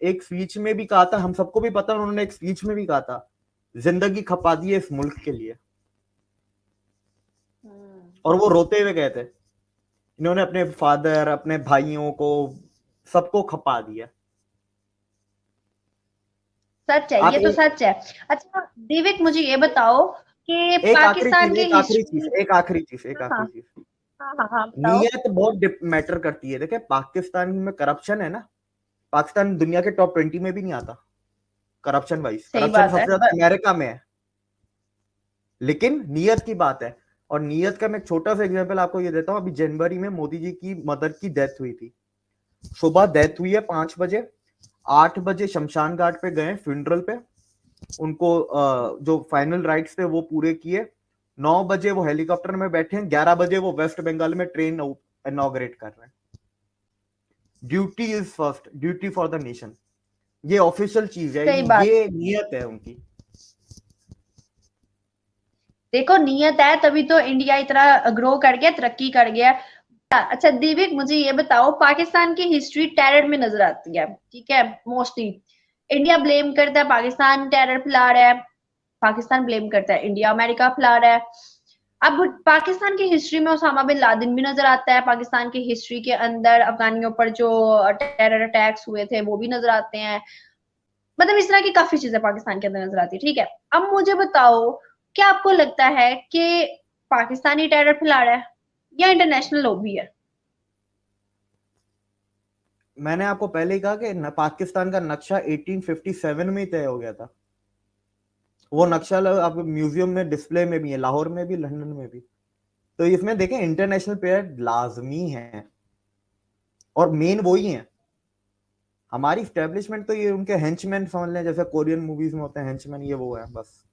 एक स्पीच में भी कहा था, हम सबको भी पता, उन्होंने एक स्पीच में भी कहा था, जिंदगी खपा दी है इस मुल्क के लिए। और वो रोते हुए गए थे, इन्होंने अपने फादर, अपने भाइयों को, सबको खपा दिया। सच है, ये तो सच है। अच्छा दिव्य, मुझे ये बताओ कि पाकिस्तान की हिस्ट्री। एक आखिरी चीज हाँ हाँ हाँ, बताओ। नियत बहुत मैटर करती है। देखिए पाकिस्तान में करप्शन है ना, पाकिस्तान दुनिया के टॉप 20 में भी नहीं आता करप्शन वाइज। करप्शन सबसे ज्यादा अमेरिका में है, लेकिन नियत की बात है। और नियत का मैं एक छोटा सा एग्जांपल आपको ये देता हूं। अभी जनवरी में मोदी जी की मदर की डेथ हुई थी, सुबह डेथ हुई है 5 बजे, 8 बजे शमशान घाट पे गए फ्यूनरल पे, उनको जो फाइनल राइट्स थे वो पूरे किए। 9 बजे वो हेलीकॉप्टर में बैठे हैं, 11 बजे वो वेस्ट बंगाल में ट्रेन इनॉग्रेट कर रहे हैं। Duty is first, duty for the nation, ये ऑफिशियल चीज है, ये नियत है उनकी। देखो नियत है, तभी तो इंडिया इतना ग्रो कर गया, तरक्की कर गया। अच्छा दीपिक, मुझे ये बताओ, पाकिस्तान की हिस्ट्री टेरर में नजर आती है, ठीक है? मोस्टली इंडिया ब्लेम करता है पाकिस्तान टेरर फैला रहा है, पाकिस्तान ब्लेम करता है इंडिया अमेरिका फैला रहा है। अब पाकिस्तान की हिस्ट्री में ओसामा बिन लादेन भी नजर आता है, पाकिस्तान की हिस्ट्री के अंदर अफगानियों पर जो टेरर अटैक्स हुए थे वो भी नजर आते हैं। मतलब इस तरह की काफी चीजें पाकिस्तान के अंदर नजर आती है, ठीक है? अब मुझे बताओ, क्या आपको लगता है कि पाकिस्तानी टेरर फैला रहा है या इंटरनेशनल लॉबी है? मैंने आपको पहले ही कहा कि पाकिस्तान का नक्शा 1857 में ही तय हो गया था। वो नक्शा आप म्यूजियम में डिस्प्ले में भी है, लाहौर में भी, लंदन में भी। तो इसमें देखें इंटरनेशनल प्लेयर लाजमी है, और मेन वही है। हमारी स्टैब्लिशमेंट तो ये उनके हेंचमैन समझ लें, जैसे कोरियन मूवीज में होते हैं हेंचमैन, ये वो है बस।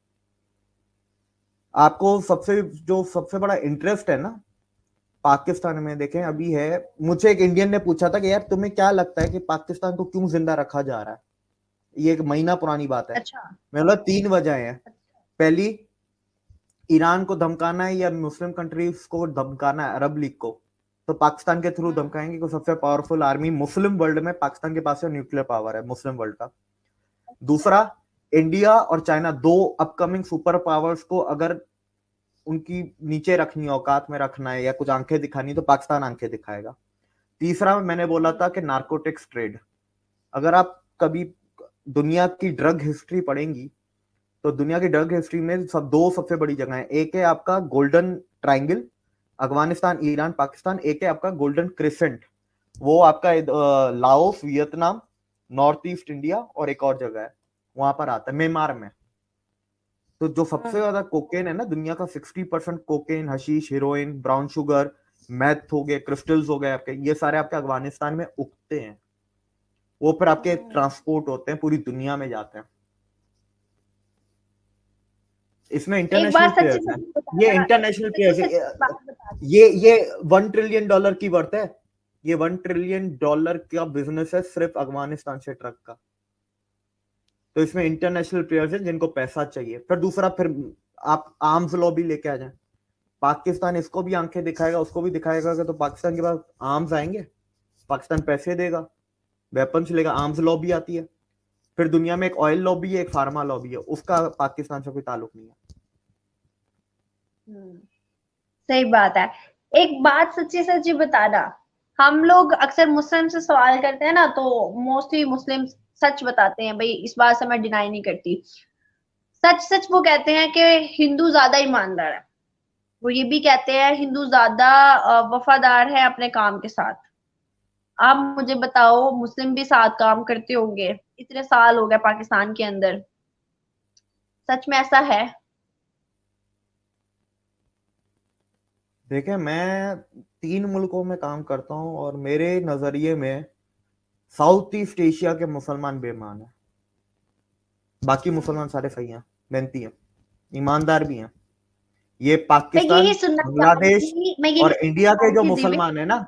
आपको सबसे बड़ा इंटरेस्ट है ना पाकिस्तान में, देखें अभी है। मुझे एक इंडियन ने पूछा था कि यार तुम्हें क्या लगता है कि पाकिस्तान को क्यों जिंदा रखा जा रहा है, ये 1 महीना पुरानी बात है। अच्छा। मैं बोला 3 वजह हैं। पहली, ईरान को धमकाना है या मुस्लिम कंट्रीज को धमकाना है, अरब लीग को, तो पाकिस्तान के थ्रू धमकाएंगे कि सबसे पावरफुल आर्मी मुस्लिम वर्ल्ड में पाकिस्तान के पास न्यूक्लियर पावर है मुस्लिम वर्ल्ड का। दूसरा, इंडिया और चाइना, दो अपकमिंग सुपर पावर्स को अगर उनकी नीचे रखनी, औकात में रखना है या कुछ आंखें दिखानी, तो पाकिस्तान आंखें दिखाएगा। तीसरा, मैंने बोला था कि नार्कोटिक्स ट्रेड, अगर आप कभी दुनिया की ड्रग हिस्ट्री पढ़ेंगी तो दुनिया की ड्रग हिस्ट्री में दो सबसे बड़ी जगह है। एक है आपका golden triangle, Afghanistan, Iran, Pakistan. एक है आपका गोल्डन क्रिसेंट, वो आपका Laos, Vietnam, north east India और एक और जगह है, वहां पर आता है म्यांमार में। तो जो सबसे ज्यादा कोकेन है ना दुनिया का, 60% cocaine, hashish, heroine, brown sugar, math हो गए, क्रिस्टल्स हो गए आपके, ये सारे आपके अफगानिस्तान में उगते हैं। वो फिर आपके ट्रांसपोर्ट होते हैं, पूरी दुनिया में जाते हैं। इसमें एक इंटरनेशनल बात सच्ची प्लेयर्स हैं, सच्ची ये बताना, इंटरनेशनल सच्ची प्लेयर्स सच्ची है। बात बता। ये $1 ट्रिलियन की वर्थ है। ये $1 ट्रिलियन का बिजनेस है सिर्फ अफगानिस्तान से ट्रक का। तो इसमें इंटरनेशनल प्लेयर्स हैं जिनको पैसा चाहिए। फिर दूसरा, फिर आप आर्म्स लॉबी लेके आ जाए, पाकिस्तान इसको भी आंखें दिखाएगा, उसको भी दिखाएगा कि तो पाकिस्तान के पास आर्म्स आएंगे, पाकिस्तान पैसे देगा, वेपन्स लेगा, आर्म्स लॉबी आती है। फिर दुनिया में एक ऑयल लॉबी है, एक फार्मा लॉबी है, उसका पाकिस्तान से कोई ताल्लुक नहीं है। सही बात है। एक बात सच्ची सच्ची बताना, हम लोग अक्सर मुस्लिम से सवाल करते हैं ना, तो मोस्टली मुस्लिम सच बताते हैं, भाई इस बात से मैं डिनाई नहीं करती। सच सच वो कहते हैं कि हिंदू ज्यादा ईमानदार है। वो ये भी कहते हैं हिंदू ज्यादा वफादार है अपने काम के साथ। आप मुझे बताओ, मुस्लिम भी साथ काम करते होंगे, इतने साल हो गए पाकिस्तान के अंदर, सच में ऐसा है? देखिए, मैं 3 मुल्कों में काम करता हूं और मेरे नजरिए में साउथ ईस्ट एशिया के मुसलमान बेईमान है। बाकी मुसलमान सारे सही हैं, मेहनती हैं, ईमानदार भी हैं। ये मैं पाकिस्तान, यही सुनना बांग्लादेश चाहूंगी, मैं और यही सुनना इंडिया के जो चाहूंगी दिव्य। मुसलमान है ना,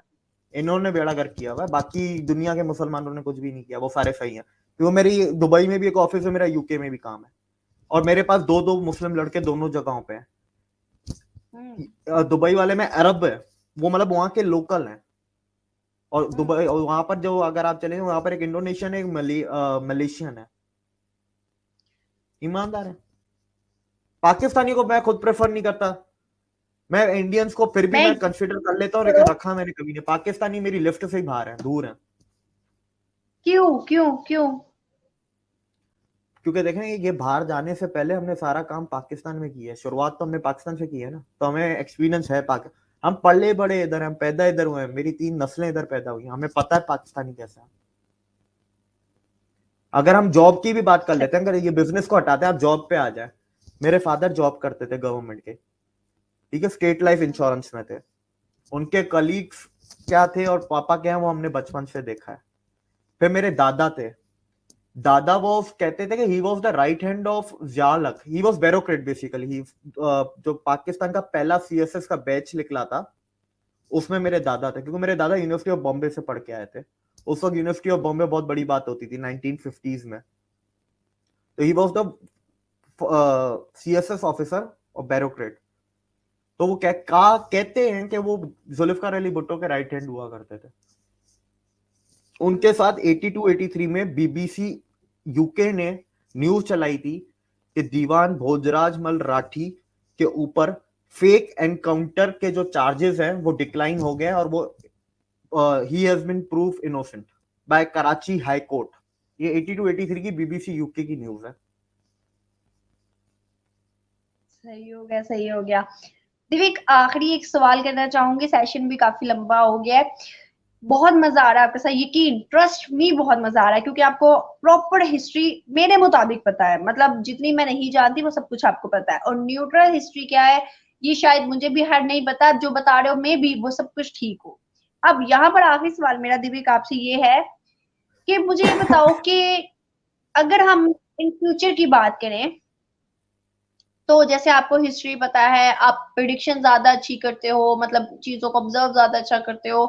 इन्होंने बेड़ा गर्क किया हुआ है। बाकी दुनिया के मुसलमानों ने कुछ भी नहीं किया, वो सारे सही हैं। तो मेरी दुबई में भी एक ऑफिस है, मेरा यूके में भी काम है, और मेरे पास दो दो मुस्लिम लड़के दोनों जगहों पे हैं। दुबई वाले में अरब है, वो मतलब वहां के लोकल हैं। और दुबई, वहां पर जो अगर आप चले, वहां पर एक इंडोनेशियन है, एक मलेशियन है, ईमानदार है। पाकिस्तानी को मैं खुद प्रेफर नहीं करता। मैं इंडियंस को फिर भी मैं मैं कंसिडर कर लेता हूँ, लेकिन रखा मैंने कभी नहीं। पाकिस्तानी मेरी लिफ्ट से ही बाहर है, दूर है। क्यों क्यों क्यों? क्योंकि देखें, ये बाहर जाने से पहले हमने सारा काम पाकिस्तान में किया है, शुरुआत तो हमने पाकिस्तान से की है ना, तो हमें एक्सपीरियंस है। हम पले बड़े इधर हैं, हम पैदा इधर हुए हैं, मेरी 3 नस्लें इधर पैदा हुई हैं, हमें पता है पाकिस्तानी कैसा है। अगर हम जॉब की भी बात कर लेते हैं, अगर ये बिजनेस को हटाते हैं, आप जॉब पे आ जाए। मेरे फादर जॉब करते थे गवर्नमेंट के, ठीक है, स्टेट लाइफ इंश्योरेंस में थे। उनके कलीग्स क्या थे और पापा क्या है, वो हमने बचपन से देखा है। फिर मेरे दादा थे, दादा वो कहते थे कि he was the right hand of Ziaul, he was bureaucrat basically. He जो पाकिस्तान का पहला सीएसएस का बैच निकला था, उसमें मेरे दादा थे, क्योंकि मेरे दादा यूनिवर्सिटी ऑफ बॉम्बे से पढ़ के आए थे। उस वक्त यूनिवर्सिटी ऑफ बॉम्बे बहुत बड़ी बात होती थी 1950s में। तो ही वॉज द सीएसएस ऑफिसर और ब्यूरोक्रेट। तो वो कहते हैं कि वो जुल्फिकार अली भुट्टो के राइट हैंड हुआ करते थे। उनके साथ 82-83 में बीबीसी यूके ने न्यूज चलाई थी कि दीवान भोजराज मल राठी के ऊपर फेक एनकाउंटर के जो चार्जेस हैं वो डिक्लाइन हो गए, और वो ही has been proof innocent by Karachi high court. ये 82-83 की बीबीसी यूके की न्यूज है। सही हो गया, सही हो गया। दिव्य, आखिरी एक सवाल करना चाहूंगी, सेशन भी काफी लंबा हो गया है। बहुत मजा आ रहा है आपके साथ, यकीन, ट्रस्ट मी, बहुत मजा आ रहा है, क्योंकि आपको प्रॉपर हिस्ट्री मेरे मुताबिक पता है। मतलब जितनी मैं नहीं जानती वो सब कुछ आपको पता है, और न्यूट्रल हिस्ट्री क्या है ये शायद मुझे भी हर नहीं पता। जो बता रहे हो मे भी वो सब कुछ ठीक हो। अब यहाँ पर आखिरी सवाल मेरा दिव्य आपसे ये है कि मुझे ये बताओ कि अगर हम इन फ्यूचर की बात करें, तो जैसे आपको हिस्ट्री पता है, आप प्रिडिक्शन ज्यादा अच्छी करते हो, मतलब चीजों को ऑब्जर्व ज्यादा अच्छा करते हो,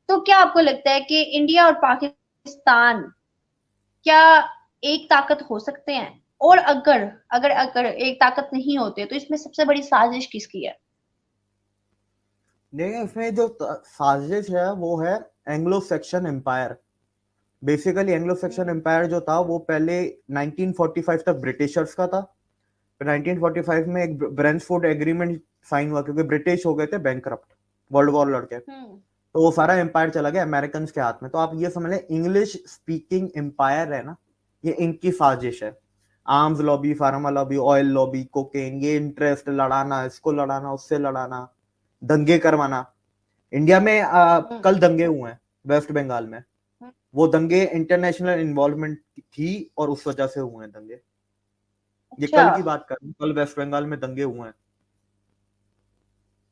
तो क्या आपको लगता है कि इंडिया और पाकिस्तान क्या एक ताकत हो सकते हैं? और अगर अगर अगर एक ताकत नहीं होते तो इसमें सबसे बड़ी साजिश किसकी है? देखिए इसमें जो साजिश है वो है Anglo Saxon empire. Basically Anglo Saxon empire जो था वो पहले 1945 तक ब्रिटिशर्स का था, फिर 1945 में एक ब्रेंसफोर्ड एग्रीमेंट साइन हुआ क्योंकि ब्रिटिश हो गए थे बैंकरप्ट वर्ल्ड वॉर लड़के, तो वो सारा एम्पायर चला गया अमेरिकन के हाथ में। तो आप ये समझ लें इंग्लिश स्पीकिंग एम्पायर है ना, ये इनकी साजिश है। Arms lobby, pharma lobby, oil lobby, cocaine, ये इंटरेस्ट लड़ाना, इसको लड़ाना, उससे लड़ाना, दंगे करवाना। इंडिया में कल दंगे हुए हैं वेस्ट बंगाल में, वो दंगे इंटरनेशनल इन्वॉल्वमेंट थी और उस वजह से हुए हैं दंगे। ये कल की बात कर रहा हूँ, कल वेस्ट बंगाल में दंगे हुए हैं।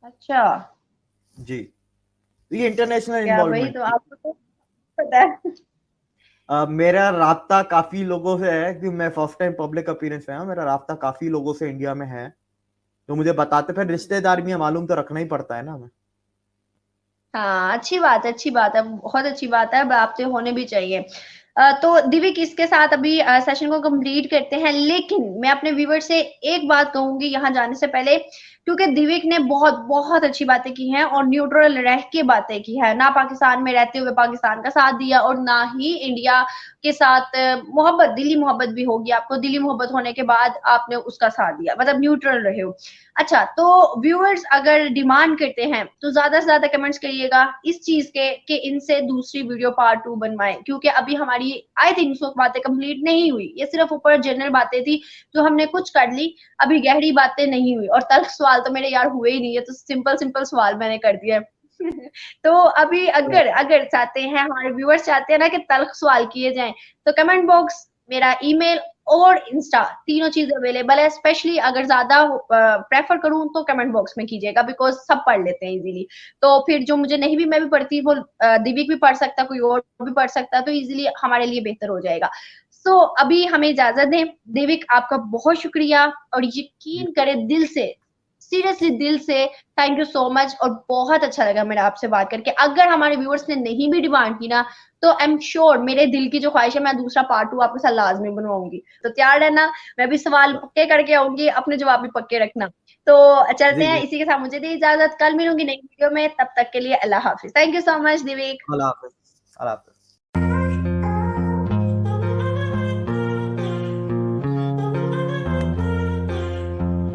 अच्छा जी, ये इंटरनेशनल क्या भाई, इन्वॉल्वमेंट तो आपको तो पता है। मेरा राब्ता काफी लोगों से है कि मैं फर्स्ट टाइम पब्लिक अपीयरेंस में हूँ, मेरा राब्ता काफी लोगों से इंडिया में है तो मुझे बताते, फिर रिश्तेदार भी है, मालूम तो रखना ही पड़ता है ना हमें। हाँ अच्छी बात है, अच्छी बात है, बहुत अच्छी बात है, बातें होने भी चाहिए। तो दिव्य इसके साथ अभी सेशन को कंप्लीट करते हैं, लेकिन मैं अपने व्यूवर से एक बात कहूंगी यहाँ जाने से पहले, क्योंकि दिव्य ने बहुत बहुत अच्छी बातें की हैं और न्यूट्रल रह के बातें की है, ना पाकिस्तान में रहते हुए पाकिस्तान का साथ दिया और ना ही इंडिया के साथ मोहब्बत, दिली मोहब्बत भी होगी आपको, दिली मोहब्बत होने के बाद आपने उसका साथ दिया, मतलब न्यूट्रल रहे हो। अच्छा, तो व्यूअर्स अगर डिमांड करते हैं तो ज्यादा से ज्यादा कमेंट्स करिएगा इस चीज के कि इनसे दूसरी वीडियो पार्ट 2 बनवाएं, क्योंकि अभी हमारी आई थिंक सो बातें कंप्लीट नहीं हुई, ये सिर्फ ऊपर जनरल बातें थी जो हमने कुछ कर ली, अभी गहरी बातें नहीं हुई। और तल्ख सवाल तो मेरे यार हुए ही नहीं है, तो सिंपल सिंपल सवाल मैंने कर दिया तो अभी अगर अगर चाहते हैं, हमारे व्यूअर्स चाहते हैं ना कि तल्ख सवाल किए जाएं, तो कमेंट बॉक्स, मेरा ईमेल और इंस्टा, तीनों चीज अवेलेबल है। स्पेशली अगर ज्यादा प्रेफर करूं तो कमेंट बॉक्स में कीजिएगा, बिकॉज सब पढ़ लेते हैं इजीली। तो फिर जो मुझे नहीं भी मैं भी पढ़ती, वो दिव्य भी पढ़ सकता, कोई और भी पढ़ सकता, तो इजीली हमारे लिए बेहतर हो जाएगा। सो अभी हमें इजाजत दें। देविक आपका बहुत शुक्रिया, और यकीन करें दिल से, सीरियसली दिल से थैंक यू सो मच, और बहुत अच्छा लगा मेरा आपसे बात करके। अगर हमारे व्यूअर्स ने नहीं भी डिमांड की ना, तो आई एम श्योर मेरे दिल की जो ख्वाहिश है, मैं दूसरा पार्ट 2 आपके साथ लाजमी बनवाऊंगी, तो तैयार रहना। मैं भी सवाल पक्के करके आऊंगी, अपने जवाब भी पक्के रखना। तो चलते जी हैं, जी, इसी के साथ मुझे दी इजाजत, कल मिलूंगी नई वीडियो में, तब तक के लिए अल्लाह हाफिज। Thank you so much Divik. अल्लाह हाफिज।